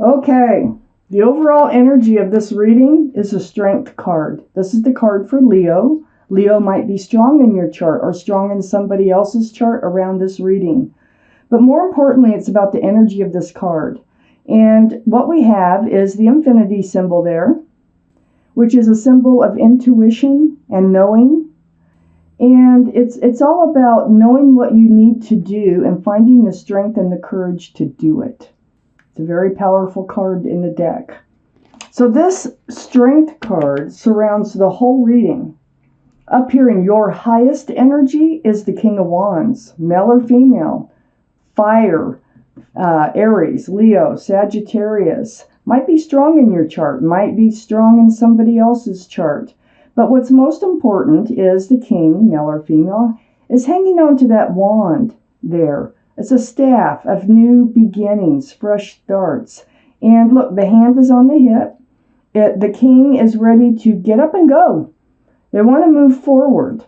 Okay, the overall energy of this reading is a strength card. This is the card for Leo. Leo might be strong in your chart or strong in somebody else's chart around this reading. But more importantly, it's about the energy of this card. And what we have is the infinity symbol there, which is a symbol of intuition and knowing. And it's all about knowing what you need to do and finding the strength and the courage to do it. It's a very powerful card in the deck. So this strength card surrounds the whole reading. Up here in your highest energy is the King of Wands, male or female, fire, Aries, Leo, Sagittarius. Might be strong in your chart, might be strong in somebody else's chart. But what's most important is the king, male or female, is hanging on to that wand there. It's a staff of new beginnings, fresh starts. And look, the hand is on the hip. The king is ready to get up and go. They want to move forward.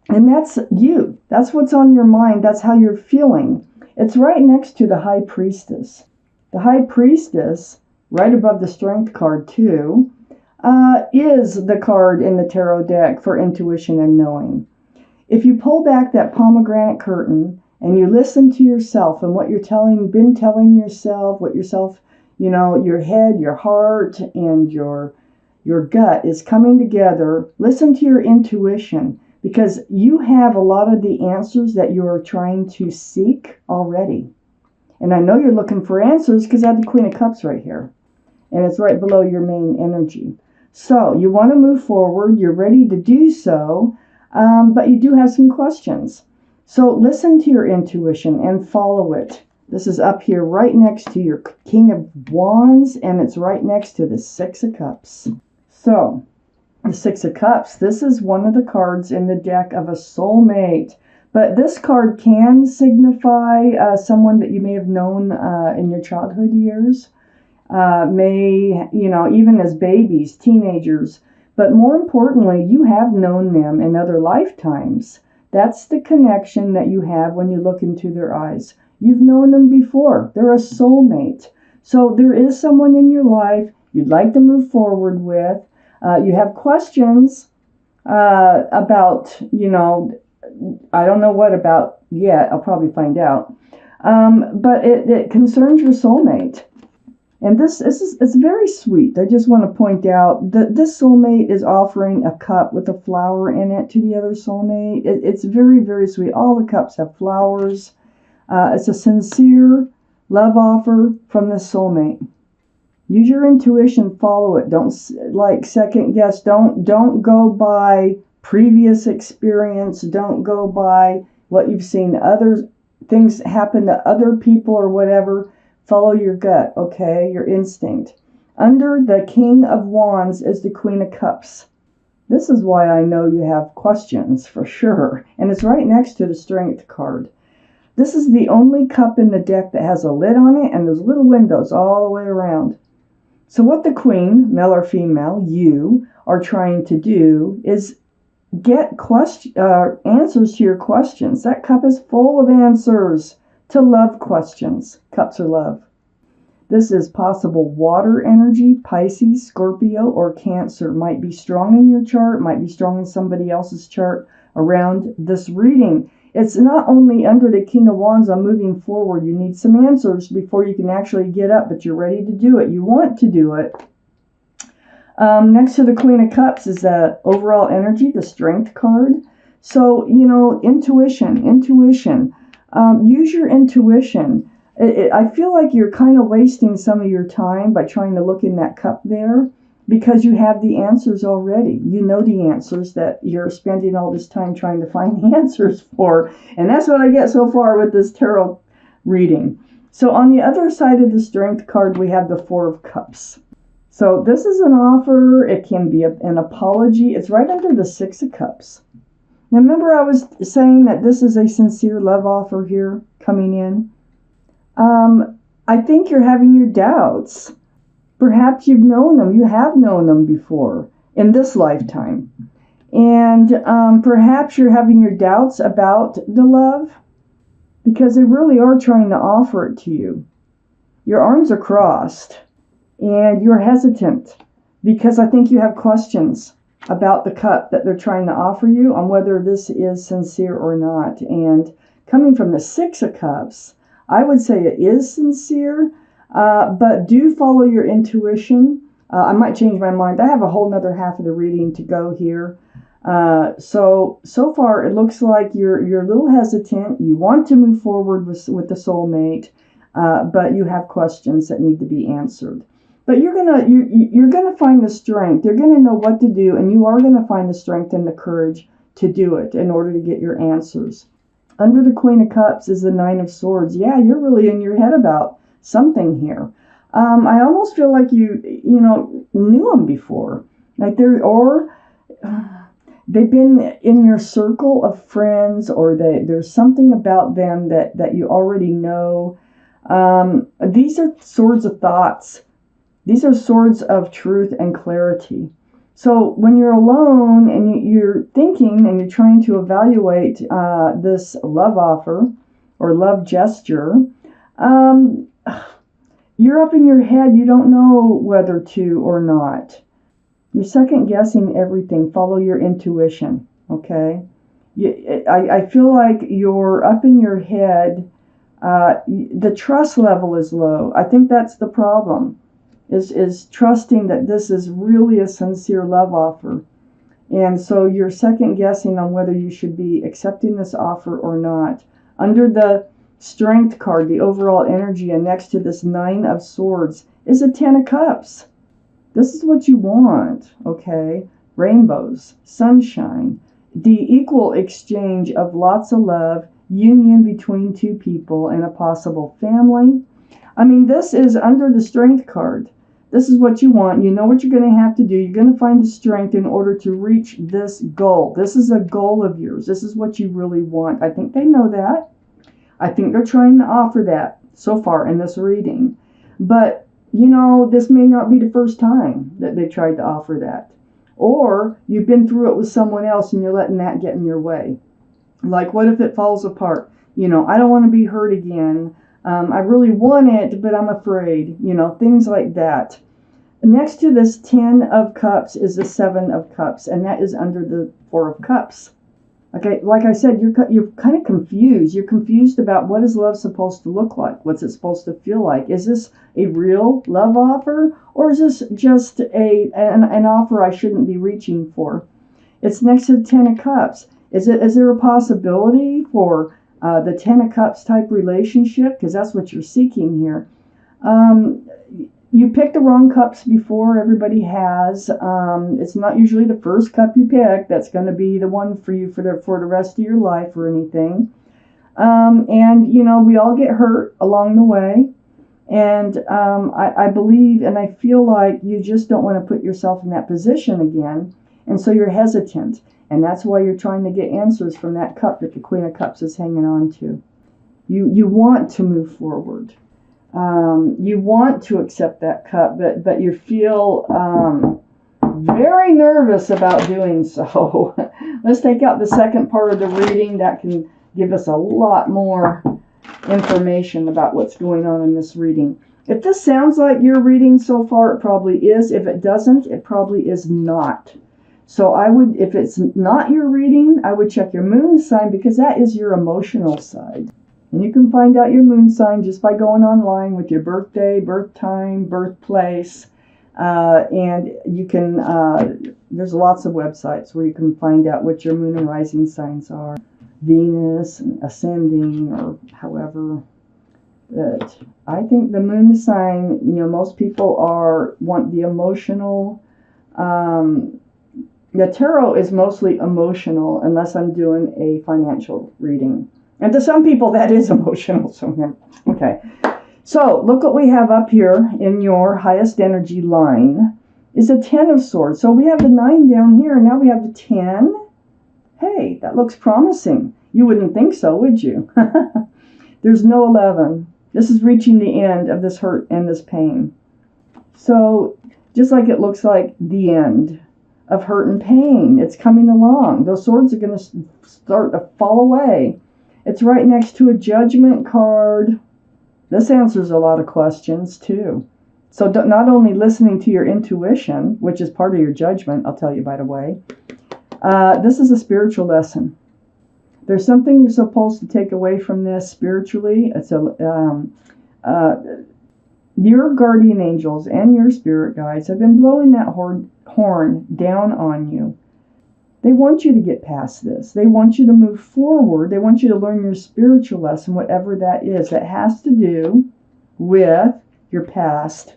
And that's you. That's what's on your mind. That's how you're feeling. It's right next to the High Priestess. The High Priestess, right above the Strength card too, is the card in the tarot deck for intuition and knowing. If you pull back that pomegranate curtain and you listen to yourself and what you're been telling yourself, what yourself, your head, your heart, and your gut is coming together, listen to your intuition, because you have a lot of the answers that you're trying to seek already. And I know you're looking for answers because I have the Queen of Cups right here. And it's right below your main energy. So you want to move forward. You're ready to do so. But you do have some questions. So listen to your intuition and follow it. This is up here right next to your King of Wands. And it's right next to the Six of Cups. So the Six of Cups, this is one of the cards in the deck of a soulmate. But this card can signify someone that you may have known in your childhood years. Even as babies, teenagers. But more importantly, you have known them in other lifetimes. That's the connection that you have when you look into their eyes. You've known them before. They're a soulmate. So there is someone in your life you'd like to move forward with. You have questions about, I don't know what about yet. I'll probably find out. But it concerns your soulmate. And it's very sweet. I just want to point out that this soulmate is offering a cup with a flower in it to the other soulmate. It's very, very sweet. All the cups have flowers. It's a sincere love offer from this soulmate. Use your intuition, follow it. Don't second guess. Don't go by previous experience. Don't go by what you've seen other things happen to other people or whatever. Follow your gut, okay? Your instinct. Under the King of Wands is the Queen of Cups. This is why I know you have questions for sure. And it's right next to the Strength card. This is the only cup in the deck that has a lid on it and there's little windows all the way around. So what the Queen, male or female, you are trying to do is get answers to your questions. That cup is full of answers to love questions. Cups are love. This is possible water energy. Pisces, Scorpio, or Cancer might be strong in your chart, might be strong in somebody else's chart around this reading. It's not only under the King of Wands on moving forward. You need some answers before you can actually get up, but you're ready to do it. You want to do it. Next to the Queen of Cups is the overall energy, the Strength card. So, intuition. Use your intuition. I feel like you're kind of wasting some of your time by trying to look in that cup there because you have the answers already. You know the answers that you're spending all this time trying to find the answers for. And that's what I get so far with this tarot reading. So on the other side of the Strength card, we have the Four of Cups. So this is an offer. It can be an apology. It's right under the Six of Cups. Now, remember I was saying that this is a sincere love offer here coming in? I think you're having your doubts. Perhaps you've known them. You have known them before in this lifetime. And perhaps you're having your doubts about the love because they really are trying to offer it to you. your arms are crossed and you're hesitant because I think you have questions about the cup that they're trying to offer you on whether this is sincere or not. And coming from the Six of Cups, I would say it is sincere, but do follow your intuition. I might change my mind. I have a whole nother half of the reading to go here. So far it looks like you're a little hesitant. You want to move forward with the soulmate, but you have questions that need to be answered. But you're gonna find the strength. You're gonna know what to do, and you are gonna find the strength and the courage to do it in order to get your answers. Under the Queen of Cups is the Nine of Swords. Yeah, you're really in your head about something here. I almost feel like you knew them before, like they've been in your circle of friends, or there's something about them that you already know. These are swords of thoughts. These are swords of truth and clarity. So when you're alone and you're thinking and you're trying to evaluate this love offer or love gesture, you're up in your head. You don't know whether to or not. You're second guessing everything. Follow your intuition, okay? I feel like you're up in your head. The trust level is low. I think that's the problem. Is trusting that this is really a sincere love offer. And so you're second guessing on whether you should be accepting this offer or not. Under the Strength card, the overall energy, and next to this Nine of Swords is a Ten of Cups. This is what you want, okay? Rainbows, sunshine, the equal exchange of lots of love, union between two people, and a possible family. I mean, this is under the Strength card. This is what you want. You know what you're going to have to do. You're going to find the strength in order to reach this goal. This is a goal of yours. This is what you really want. I think they know that. I think they're trying to offer that so far in this reading. But, this may not be the first time that they tried to offer that. Or you've been through it with someone else and you're letting that get in your way. Like, what if it falls apart? I don't want to be hurt again. I really want it, but I'm afraid. Things like that. Next to this Ten of Cups is the Seven of Cups, and that is under the Four of Cups. Okay, like I said, you're kind of confused. You're confused about what is love supposed to look like? What's it supposed to feel like? Is this a real love offer, or is this just an offer I shouldn't be reaching for? It's next to the Ten of Cups. Is there a possibility for the Ten of Cups type relationship? Because that's what you're seeking here. You picked the wrong cups before. Everybody has. It's not usually the first cup you pick that's going to be the one for you for the rest of your life or anything. And we all get hurt along the way. And I believe and I feel like you just don't want to put yourself in that position again. And so you're hesitant. And that's why you're trying to get answers from that cup that the Queen of Cups is hanging on to. You want to move forward. You want to accept that cup, but you feel very nervous about doing so. Let's take out the second part of the reading. That can give us a lot more information about what's going on in this reading. If this sounds like your reading so far, it probably is. If it doesn't, it probably is not. So if it's not your reading, I would check your moon sign, because that is your emotional side. And you can find out your moon sign just by going online with your birthday, birth time, birthplace. And you can, there's lots of websites where you can find out what your moon and rising signs are. Venus, and ascending, or however. But I think the moon sign, most people want the emotional. The tarot is mostly emotional, unless I'm doing a financial reading. And to some people, that is emotional. So, okay. So, look what we have up here in your highest energy line is a Ten of Swords. So, we have the 9 down here, and now we have the 10. Hey, that looks promising. You wouldn't think so, would you? There's no 11. This is reaching the end of this hurt and this pain. So, just like it looks like the end of hurt and pain, it's coming along. Those swords are going to start to fall away. It's right next to a Judgment card. This answers a lot of questions too. So not only listening to your intuition, which is part of your judgment, I'll tell you by the way, this is a spiritual lesson. There's something you're supposed to take away from this spiritually. It's your guardian angels and your spirit guides have been blowing that horn down on you. They want you to get past this. They want you to move forward. They want you to learn your spiritual lesson, whatever that is. That has to do with your past.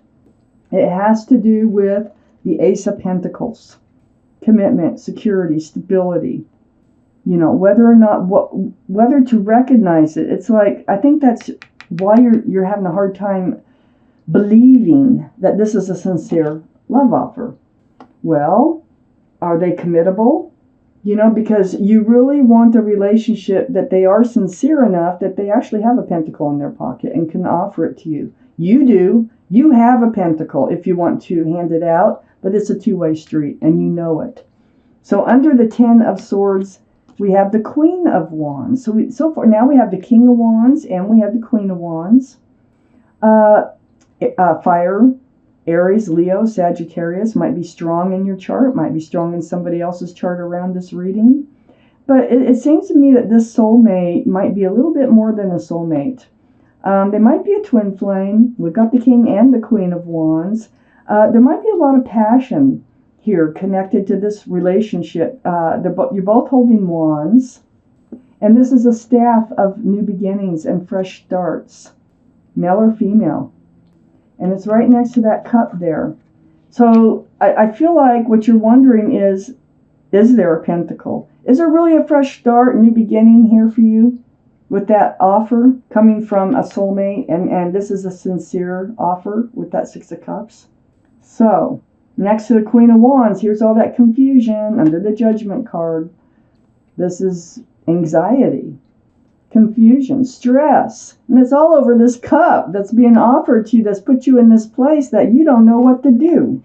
It has to do with the Ace of Pentacles. Commitment, security, stability. You know, whether to recognize it. It's like, I think that's why you're having a hard time believing that this is a sincere love offer. Well, are they committable? You know, because you really want a relationship that they are sincere enough that they actually have a pentacle in their pocket and can offer it to you. You do. You have a pentacle if you want to hand it out, but it's a two-way street and you know it. So under the 10 of Swords, we have the Queen of Wands. So far now we have the King of Wands and we have the Queen of Wands. Fire, Aries, Leo, Sagittarius might be strong in your chart, might be strong in somebody else's chart around this reading. But it seems to me that this soulmate might be a little bit more than a soulmate. They might be a twin flame. We've got the King and the Queen of Wands. There might be a lot of passion here connected to this relationship. You're both holding wands. And this is a staff of new beginnings and fresh starts, male or female. And it's right next to that cup there. So I feel like what you're wondering is there a pentacle? Is there really a fresh start, new beginning here for you with that offer coming from a soulmate? And this is a sincere offer with that Six of Cups. So next to the Queen of Wands, here's all that confusion under the Judgment card. This is anxiety, confusion, stress, and it's all over this cup that's being offered to you, that's put you in this place that you don't know what to do.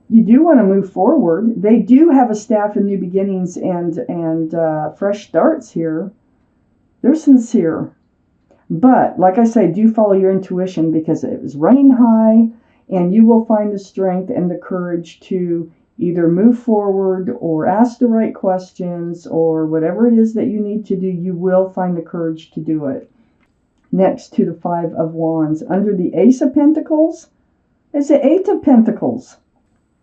You do want to move forward. They do have a staff of new beginnings and fresh starts here. They're sincere. But, like I say, do follow your intuition because it is running high and you will find the strength and the courage to either move forward or ask the right questions or whatever it is that you need to do, you will find the courage to do it. Next to the Five of Wands, under the Ace of Pentacles, is the Eight of Pentacles.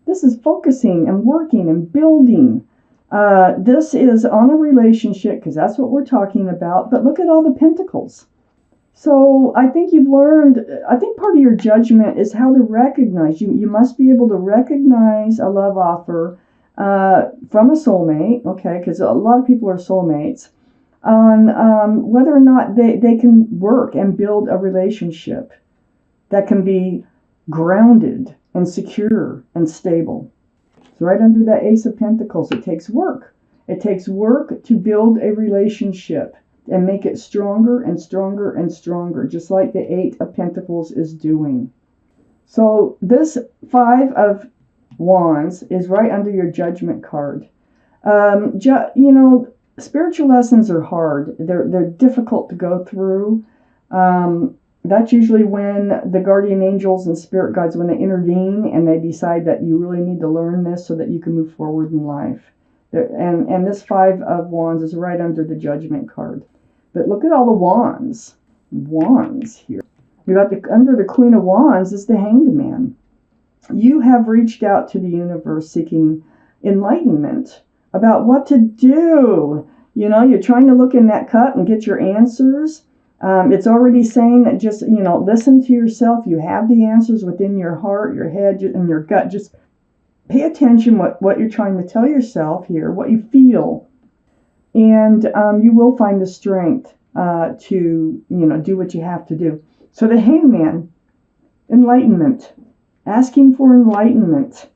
This is focusing and working and building. This is on a relationship because that's what we're talking about. But look at all the pentacles. So I think you've learned, I think part of your judgment is how to recognize. You must be able to recognize a love offer from a soulmate, okay, because a lot of people are soulmates, on whether or not they can work and build a relationship that can be grounded and secure and stable. So right under that Ace of Pentacles, it takes work. It takes work to build a relationship and make it stronger and stronger and stronger, just like the Eight of Pentacles is doing. So this Five of Wands is right under your Judgment card. You know, spiritual lessons are hard. They're difficult to go through. That's usually when the guardian angels and spirit guides, when they intervene and they decide that you really need to learn this so that you can move forward in life. And this Five of Wands is right under the Judgment card. But look at all the wands here. We got under the Queen of Wands is the Hanged Man. You have reached out to the universe seeking enlightenment about what to do. You know, you're trying to look in that cup and get your answers. It's already saying that just, you know, listen to yourself. You have the answers within your heart, your head, and your gut. Just pay attention what you're trying to tell yourself here, what you feel. And you will find the strength to, you know, do what you have to do. So the Hangman, enlightenment, asking for enlightenment.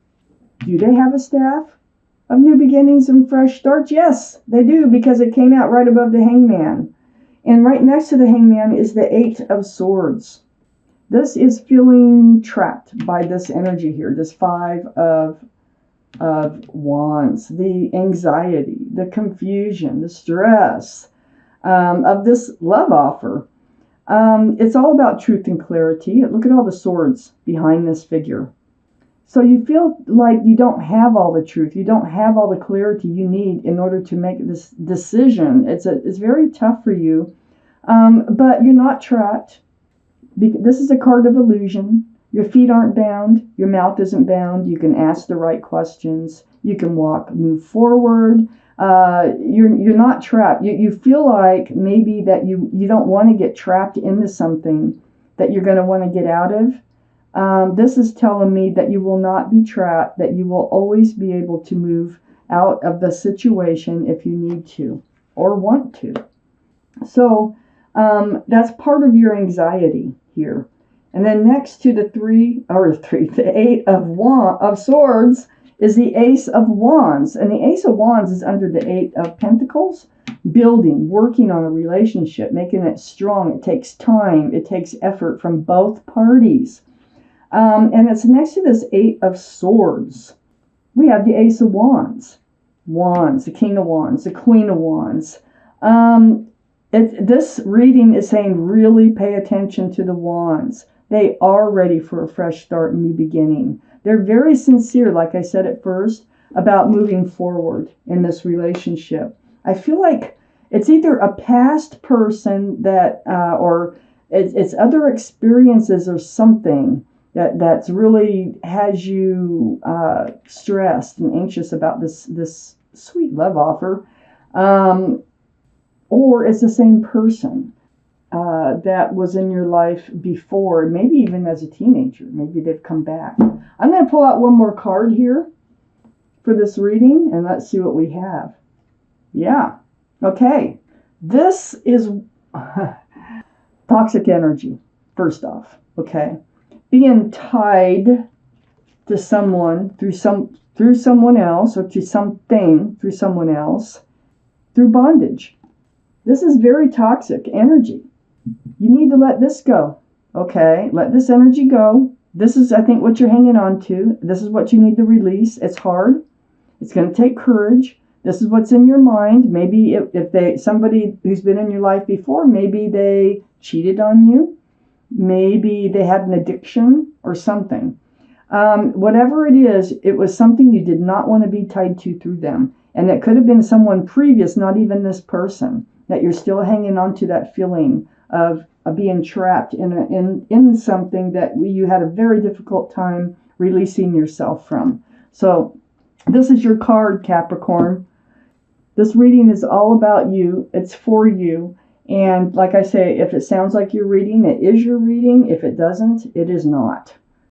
Do they have a staff of new beginnings and fresh starts? Yes, they do, because it came out right above the Hangman. And right next to the Hangman is the Eight of Swords. This is feeling trapped by this energy here, this Five of Wands, the anxiety, the confusion, the stress of this love offer. It's all about truth and clarity. Look at all the swords behind this figure. So you feel like you don't have all the truth. You don't have all the clarity you need in order to make this decision. It's very tough for you, but you're not trapped. This is a card of illusion. Your feet aren't bound. Your mouth isn't bound. You can ask the right questions. You can move forward. You're not trapped. You feel like maybe that you don't want to get trapped into something that you're going to want to get out of. This is telling me that you will not be trapped, that you will always be able to move out of the situation if you need to or want to. So that's part of your anxiety here. And then next to the Eight of Swords is the Ace of Wands. And the Ace of Wands is under the Eight of Pentacles. Building, working on a relationship, making it strong. It takes time. It takes effort from both parties. And it's next to this Eight of Swords. We have the Ace of Wands. Wands, the King of Wands, the Queen of Wands. This reading is saying really pay attention to the Wands. They are ready for a fresh start and new beginning. They're very sincere, like I said at first, about moving forward in this relationship. I feel like it's either a past person that, or it's other experiences or something that's really has you stressed and anxious about this sweet love offer. Or it's the same person that was in your life before, maybe even as a teenager. Maybe they've come back. I'm going to pull out one more card here for this reading, and let's see what we have. Yeah. Okay. This is toxic energy, first off. Okay. Being tied to someone through someone else, or to something through someone else, through bondage. This is very toxic energy. You need to let this go. Okay, let this energy go. This is, I think, what you're hanging on to. This is what you need to release. It's hard. It's going to take courage. This is what's in your mind. Maybe if somebody who's been in your life before, maybe they cheated on you. Maybe they had an addiction or something. Whatever it is, it was something you did not want to be tied to through them. And it could have been someone previous, not even this person, that you're still hanging on to that feeling of being trapped in something that you had a very difficult time releasing yourself from. So this is your card, Capricorn. This reading is all about you. It's for you. And like I say, if it sounds like your reading, it is your reading. If it doesn't, it is not.